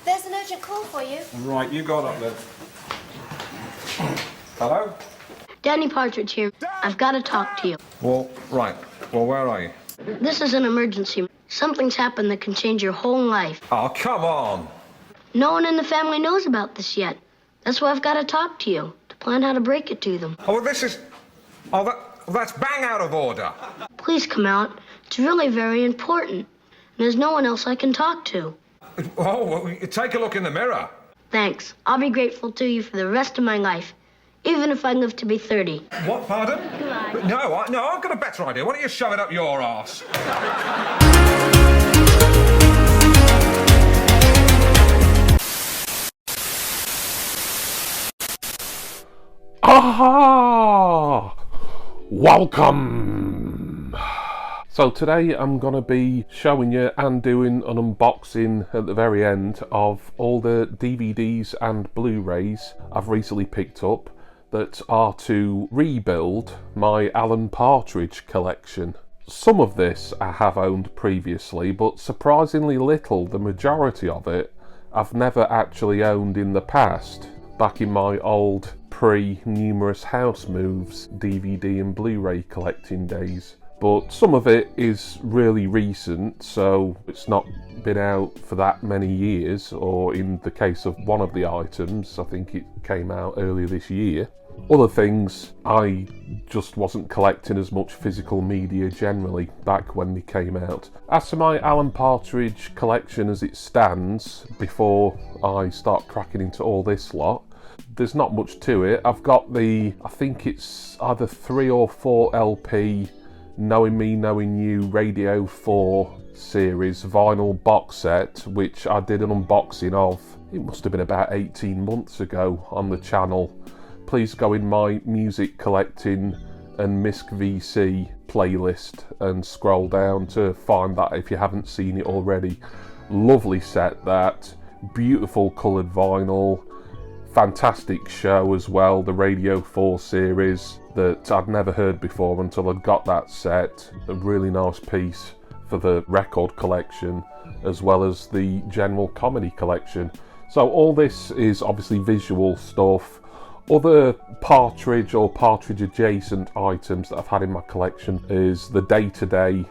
There's an urgent call for you. Right, you got up then. Hello? Danny Partridge here. I've got to talk to you. Well, right. Well, where are you? This is an emergency. Something's happened that can change your whole life. Oh, come on. No one in the family knows about this yet. That's why I've got to talk to you, to plan how to break it to them. Oh, well, this is... Oh, that's bang out of order. Please come out. It's really very important. And there's no one else I can talk to. Oh, well, take a look in the mirror. Thanks. I'll be grateful to you for the rest of my life, even if I live to be 30. What, pardon? Goodbye. No, I've got a better idea. Why don't you shove it up your arse? Aha! Welcome! So today I'm going to be showing you and doing an unboxing at the very end of all the DVDs and Blu-rays I've recently picked up that are to rebuild my Alan Partridge collection. Some of this I have owned previously, but surprisingly little, the majority of it, I've never actually owned in the past, back in my old pre-numerous house moves DVD and Blu-ray collecting days. But some of it is really recent, so it's not been out for that many years, or in the case of one of the items, I think it came out earlier this year. Other things, I just wasn't collecting as much physical media generally back when they came out. As to my Alan Partridge collection as it stands, before I start cracking into all this lot, there's not much to it. I've got I think it's either 3 or 4 LP Knowing Me, Knowing You Radio 4 series vinyl box set, which I did an unboxing of, it must have been about 18 months ago on the channel. Please go in my music collecting and Misc VC playlist and scroll down to find that if you haven't seen it already. Lovely set, that. Beautiful coloured vinyl. Fantastic show as well, the Radio 4 series that I'd never heard before until I'd got that set. A really nice piece for the record collection as well as the general comedy collection. So all this is obviously visual stuff. Other Partridge or Partridge adjacent items that I've had in my collection is the Day-to-Day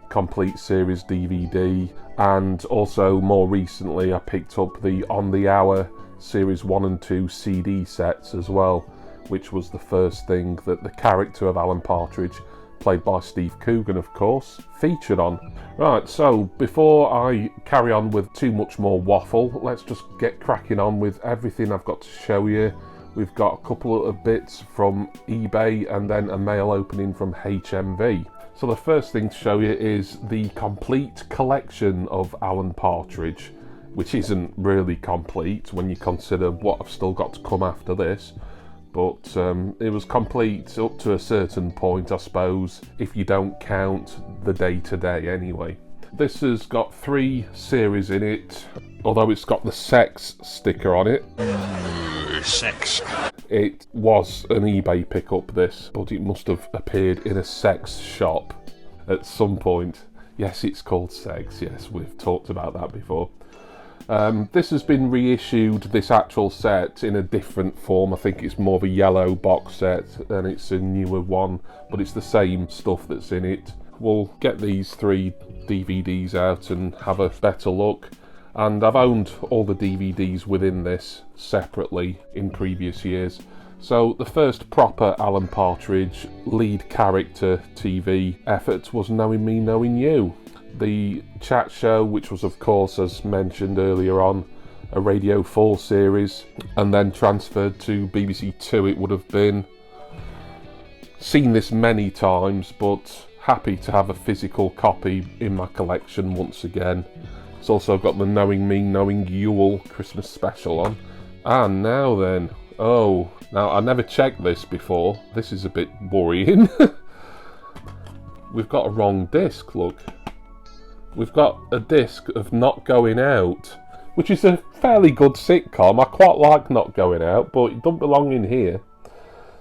complete series DVD, and also more recently I picked up the On the Hour series 1 and 2 CD sets as well, which was the first thing that the character of Alan Partridge, played by Steve Coogan of course, featured on. Right, so before I carry on with too much more waffle, let's just get cracking on with everything I've got to show you. We've got a couple of bits from eBay and then a mail opening from HMV. So the first thing to show you is the complete collection of Alan Partridge, which isn't really complete when you consider what I've still got to come after this. But it was complete up to a certain point, I suppose, if you don't count the Day-to-Day anyway. This has got 3 series in it, although it's got the sex sticker on it. Sex. It was an eBay pickup, this, but it must have appeared in a sex shop at some point. Yes, it's called Sex, yes, we've talked about that before. This has been reissued, this actual set, in a different form. I think it's more of a yellow box set and it's a newer one, but it's the same stuff that's in it. We'll get these 3 DVDs out and have a better look. And I've owned all the DVDs within this separately in previous years. So the first proper Alan Partridge lead character TV effort was Knowing Me, Knowing You. The chat show, which was of course, as mentioned earlier on, a Radio 4 series, and then transferred to BBC 2 it would have been. Seen this many times, but happy to have a physical copy in my collection once again. It's also got the Knowing Me, Knowing Yule Christmas special on. And now then, oh, now I never checked this before. This is a bit worrying. We've got a wrong disc, look. We've got a disc of Not Going Out, which is a fairly good sitcom. I quite like Not Going Out, but it doesn't belong in here.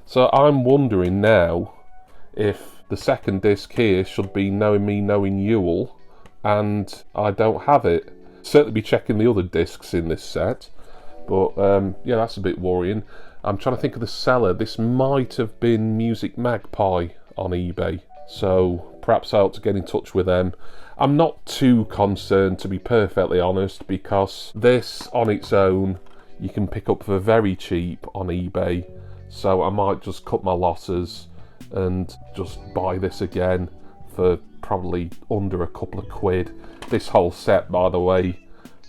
So I'm wondering now if the second disc here should be Knowing Me, Knowing Yule, and I don't have it. certainly be checking the other discs in this set. But yeah, that's a bit worrying. I'm trying to think of the seller. This might have been Music Magpie on eBay, so perhaps I ought to get in touch with them. I'm not too concerned, to be perfectly honest, because this on its own you can pick up for very cheap on eBay, so I might just cut my losses and just buy this again for probably under a couple of quid. This whole set, by the way,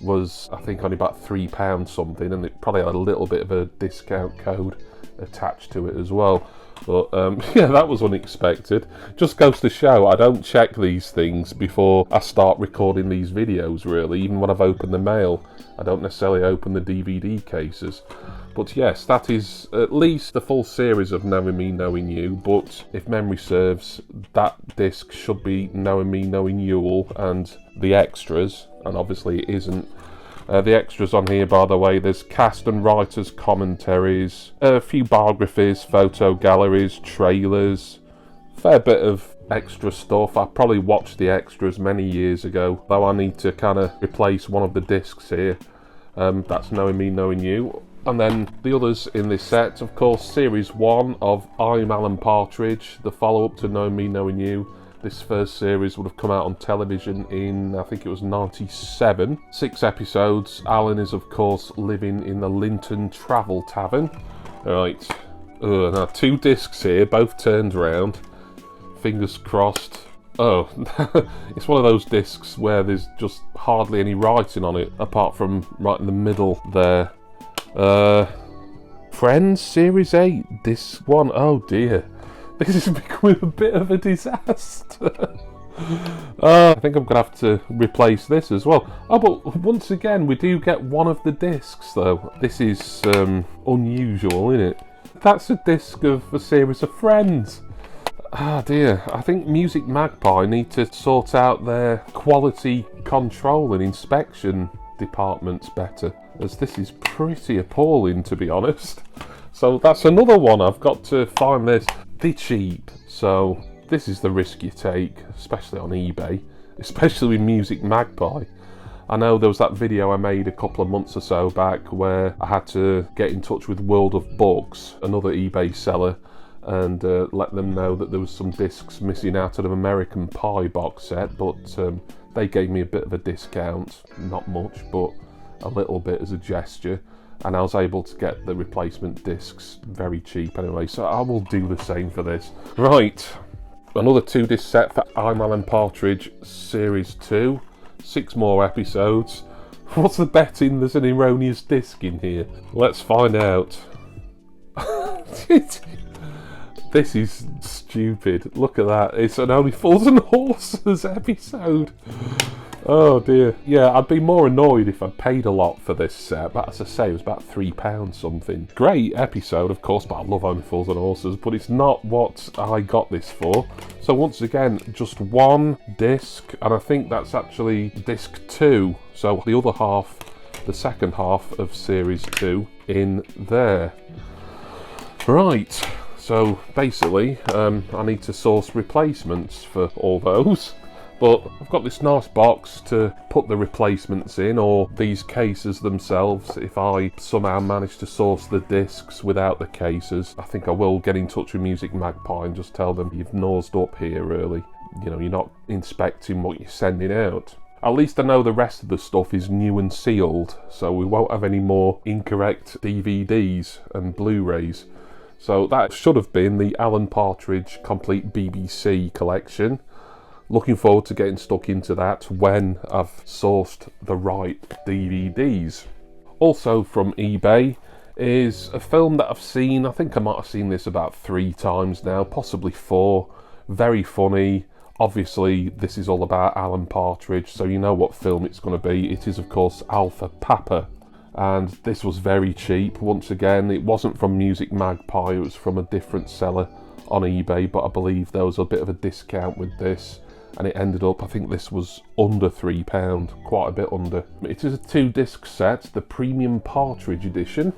was I think only about £3 something, and it probably had a little bit of a discount code attached to it as well. But yeah, that was unexpected. Just goes to show I don't check these things before I start recording these videos, really. Even when I've opened the mail, I don't necessarily open the DVD cases. But yes, that is at least the full series of Knowing Me, Knowing You, but if memory serves, that disc should be Knowing Me, Knowing You All, and the extras, and obviously it isn't. The extras on here, by the way, there's cast and writers' commentaries, a few biographies, photo galleries, trailers, fair bit of extra stuff. I probably watched the extras many years ago, though I need to kind of replace one of the discs here. That's Knowing Me, Knowing You. And then the others in this set, of course, Series 1 of I'm Alan Partridge, the follow-up to Knowing Me, Knowing You. This first series would have come out on television in, I think it was 97. 6 episodes. Alan is, of course, living in the Linton Travel Tavern. Right. Now 2 discs here, both turned around. Fingers crossed. Oh, it's one of those discs where there's just hardly any writing on it, apart from right in the middle there. Friends, Series 8, Disc 1. Oh dear. This is becoming a bit of a disaster. I think I'm going to have to replace this as well. Oh, but once again, we do get one of the discs, though. This is unusual, isn't it? That's a disc of a series of Friends. Ah dear, I think Music Magpie need to sort out their quality control and inspection departments better, as this is pretty appalling, to be honest. So that's another one. I've got to find this. They're cheap, so this is the risk you take, especially on eBay, especially with Music Magpie. I know there was that video I made a couple of months or so back where I had to get in touch with World of Books, another eBay seller, and let them know that there was some discs missing out of an American Pie box set, but they gave me a bit of a discount, not much, but a little bit as a gesture. And I was able to get the replacement discs very cheap anyway, so I will do the same for this. Right, another 2-disc set for I'm Alan Partridge Series 2. 6 more episodes. What's the betting there's an erroneous disc in here? Let's find out. This is stupid. Look at that. It's an Only Fools and Horses episode. Oh dear. Yeah, I'd be more annoyed if I'd paid a lot for this set, but as I say, it was about £3 something. Great episode, of course, but I love Only Fools and Horses, but it's not what I got this for. So once again, just 1 disc, and I think that's actually disc 2. So the other half, the second half of series 2 in there. Right, so basically, I need to source replacements for all those. But I've got this nice box to put the replacements in, or these cases themselves, if I somehow manage to source the discs without the cases. I think I will get in touch with Music Magpie and just tell them you've nosed up here, really. You know, you're not inspecting what you're sending out. At least I know the rest of the stuff is new and sealed, so we won't have any more incorrect DVDs and Blu-rays. So that should have been the Alan Partridge Complete BBC collection. Looking forward to getting stuck into that when I've sourced the right DVDs. Also from eBay is a film that I've seen. I think I might have seen this about 3 times now, possibly 4. Very funny. Obviously, this is all about Alan Partridge, so you know what film it's going to be. It is, of course, Alpha Papa. And this was very cheap. Once again, it wasn't from Music Magpie, it was from a different seller on eBay, but I believe there was a bit of a discount with this. And it ended up, I think this was under £3, quite a bit under. It is a 2-disc set, the Premium Partridge edition.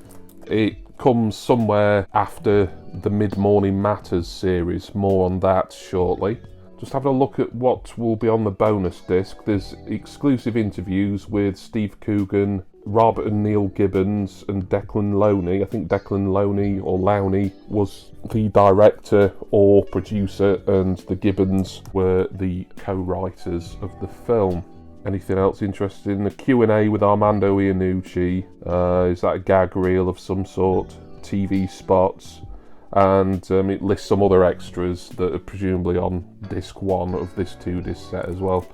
It comes somewhere after the Mid-Morning Matters series, more on that shortly. Just having a look at what will be on the bonus disc. There's exclusive interviews with Steve Coogan, Robert and Neil Gibbons, and Declan Lowney. I think Declan Lowney was the director or producer, and the Gibbons were the co-writers of the film. Anything else interesting? The Q&A with Armando Iannucci. Is that a gag reel of some sort? TV spots. And it lists some other extras that are presumably on disc 1 of this 2-disc set as well.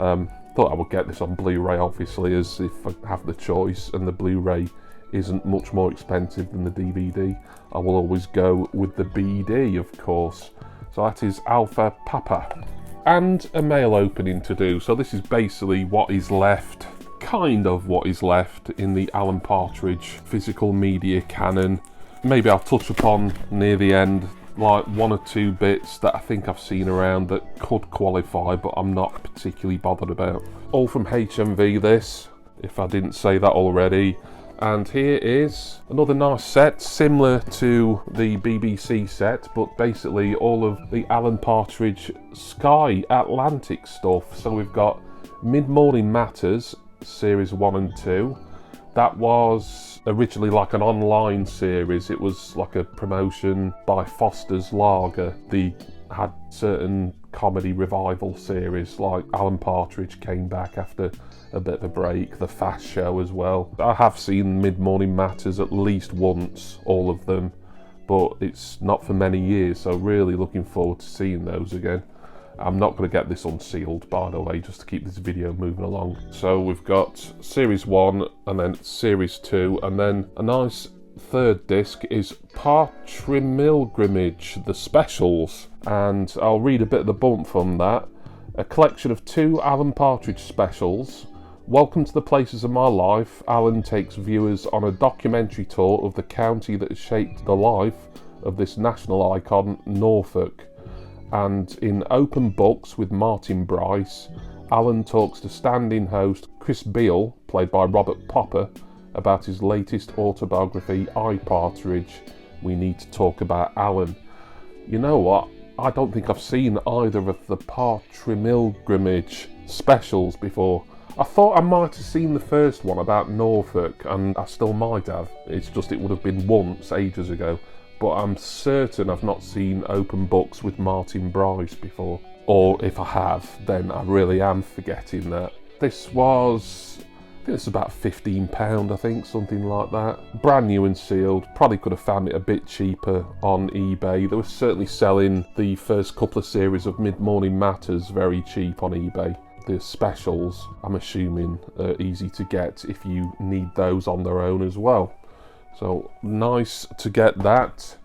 Thought I would get this on Blu-ray, obviously, as if I have the choice, and the Blu-ray isn't much more expensive than the DVD. I will always go with the BD, of course. So that is Alpha Papa. And a mail opening to do. So this is basically what is left, kind of what is left in the Alan Partridge physical media canon. Maybe I'll touch upon near the end like 1 or 2 bits that I think I've seen around that could qualify, but I'm not particularly bothered about. All from HMV this, if I didn't say that already. And here is another nice set, similar to the BBC set, but basically all of the Alan Partridge Sky Atlantic stuff. So we've got Mid-Morning Matters, series 1 and 2. That was originally like an online series. It was like a promotion by Foster's Lager. They had certain comedy revival series, like Alan Partridge came back after a bit of a break, The Fast Show as well. I have seen Mid-Morning Matters at least once, all of them, but it's not for many years, so really looking forward to seeing those again. I'm not going to get this unsealed, by the way, just to keep this video moving along. So we've got Series 1 and then Series 2, and then a nice third disc is Partridge, the specials. And I'll read a bit of the bump from that. A collection of 2 Alan Partridge specials. Welcome to the Places of My Life. Alan takes viewers on a documentary tour of the county that has shaped the life of this national icon, Norfolk. And in Open Books with Martin Bryce, Alan talks to stand-in host Chris Beale, played by Robert Popper, about his latest autobiography, I, Partridge, We Need to Talk About Alan. You know what? I don't think I've seen either of the Partridge specials before. I thought I might have seen the first one about Norfolk, and I still might have. It's just it would have been once, ages ago. But I'm certain I've not seen Open Books with Martin Bryce before. Or if I have, then I really am forgetting that. This was, I think it's about £15, I think, something like that. Brand new and sealed. Probably could have found it a bit cheaper on eBay. They were certainly selling the first couple of series of Mid-Morning Matters very cheap on eBay. The specials, I'm assuming, are easy to get if you need those on their own as well. So nice to get that.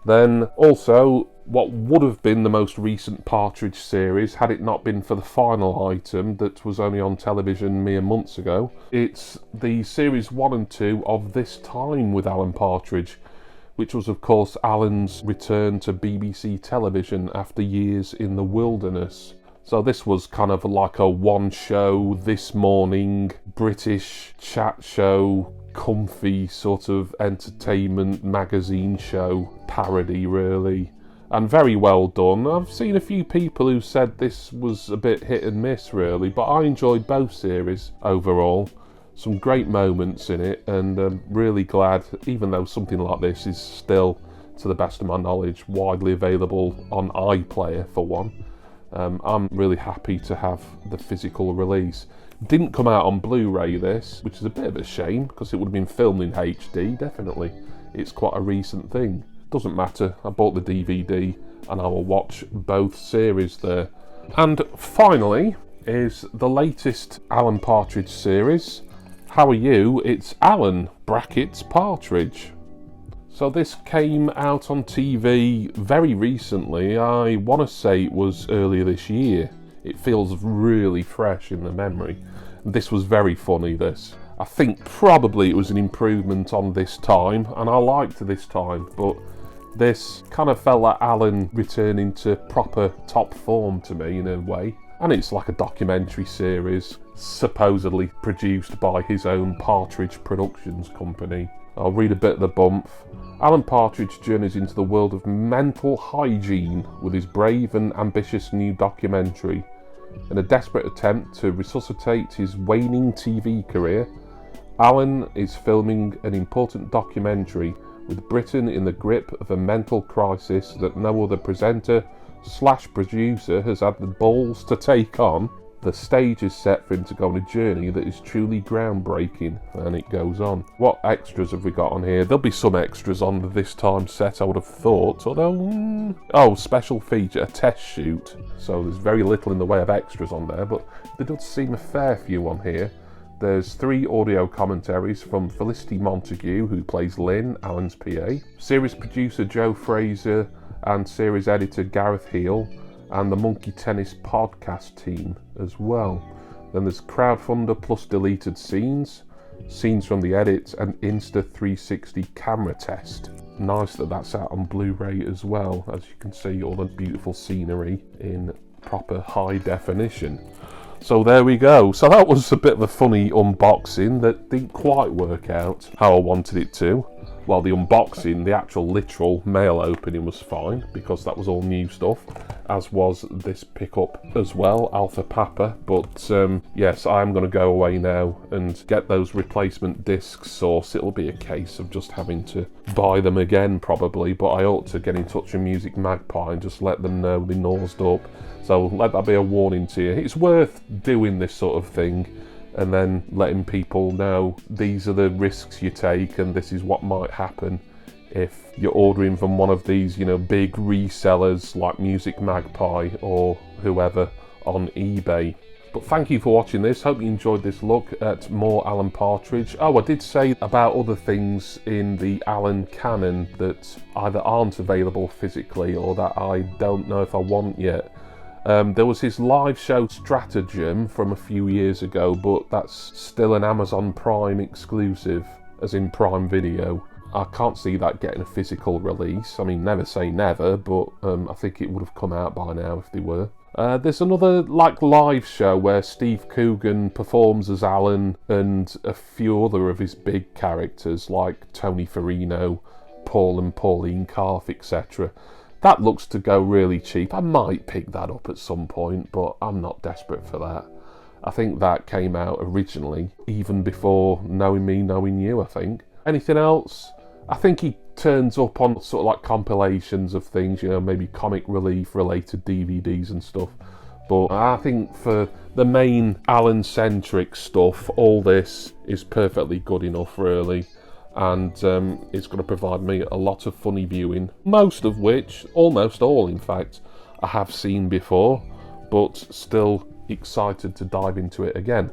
Then also what would have been the most recent Partridge series had it not been for the final item that was only on television mere months ago. It's the series 1 and 2 of This Time with Alan Partridge, which was of course Alan's return to BBC television after years in the wilderness. So this was kind of like a one show, This Morning, British chat show, comfy sort of entertainment magazine show parody, really, and very well done. I've seen a few people who said this was a bit hit and miss, really, but I enjoyed both series overall. Some great moments in it, and I'm really glad, even though something like this is still, to the best of my knowledge, widely available on iPlayer for one. I'm really happy to have the physical release. Didn't come out on Blu-ray this, which is a bit of a shame because it would have been filmed in HD, definitely. It's quite a recent thing. Doesn't matter, I bought the DVD and I will watch both series there. And finally is the latest Alan Partridge series. How are you? It's Alan (Partridge). So this came out on TV very recently. I want to say it was earlier this year. It feels really fresh in the memory. This was very funny, this. I think probably it was an improvement on This Time, and I liked This Time, but this kind of felt like Alan returning to proper top form to me in a way. and it's like a documentary series supposedly produced by his own Partridge Productions company. I'll read a bit of the bump. Alan Partridge journeys into the world of mental hygiene with his brave and ambitious new documentary. In a desperate attempt to resuscitate his waning TV career, Alan is filming an important documentary with Britain in the grip of a mental crisis that no other presenter/producer has had the balls to take on. The stage is set for him to go on a journey that is truly groundbreaking, and it goes on. What extras have we got on here? There'll be some extras on this time set, I would have thought, although... Oh, special feature, a test shoot. So there's very little in the way of extras on there, but there does seem a fair few on here. There's 3 audio commentaries from Felicity Montague, who plays Lynn, Alan's PA, series producer Joe Fraser and series editor Gareth Heel, and the Monkey Tennis podcast team as well. Then there's crowdfunder plus deleted scenes, scenes from the edit, and Insta360 camera test. Nice that that's out on Blu-ray as well, as you can see all the beautiful scenery in proper high definition. So there we go. So that was a bit of a funny unboxing that didn't quite work out how I wanted it to. Well, the unboxing, the actual literal mail opening was fine because that was all new stuff, as was this pickup as well, Alpha Papa. But yes, I'm going to go away now and get those replacement discs sourced. It'll be a case of just having to buy them again probably, but I ought to get in touch with Music Magpie and just let them know they nosed up. So let that be a warning to you. It's worth doing this sort of thing and then letting people know these are the risks you take and this is what might happen if you're ordering from one of these, you know, big resellers like Music Magpie or whoever on eBay. But thank you for watching this. Hope you enjoyed this look at more Alan Partridge. Oh, I did say about other things in the Alan canon that either aren't available physically or that I don't know if I want yet. There was his live show Stratagem from a few years ago, but that's still an Amazon Prime exclusive, as in Prime Video. I can't see that getting a physical release. I mean, never say never, but I think it would have come out by now if they were. There's another live show where Steve Coogan performs as Alan and a few other of his big characters like Tony Farino, Paul and Pauline Calf, etc. That looks to go really cheap. I might pick that up at some point, but I'm not desperate for that. I think that came out originally, even before Knowing Me, Knowing You, I think. Anything else? I think he turns up on sort of like compilations of things, you know, maybe Comic Relief related DVDs and stuff. But I think for the main Alan-centric stuff, all this is perfectly good enough, really. And it's going to provide me a lot of funny viewing, most of which, almost all in fact, I have seen before, but still excited to dive into it again.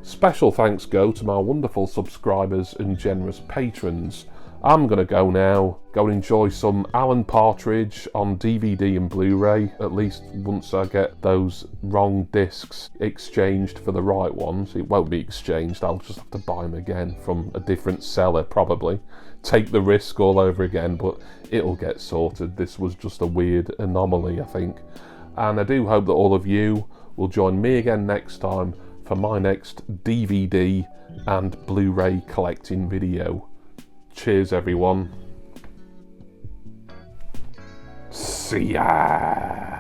Special thanks go to my wonderful subscribers and generous patrons. I'm going to go now, go and enjoy some Alan Partridge on DVD and Blu-ray, at least once I get those wrong discs exchanged for the right ones. It won't be exchanged, I'll just have to buy them again from a different seller probably. Take the risk all over again, but it'll get sorted. This was just a weird anomaly, I think. And I do hope that all of you will join me again next time for my next DVD and Blu-ray collecting video. Cheers, everyone. See ya!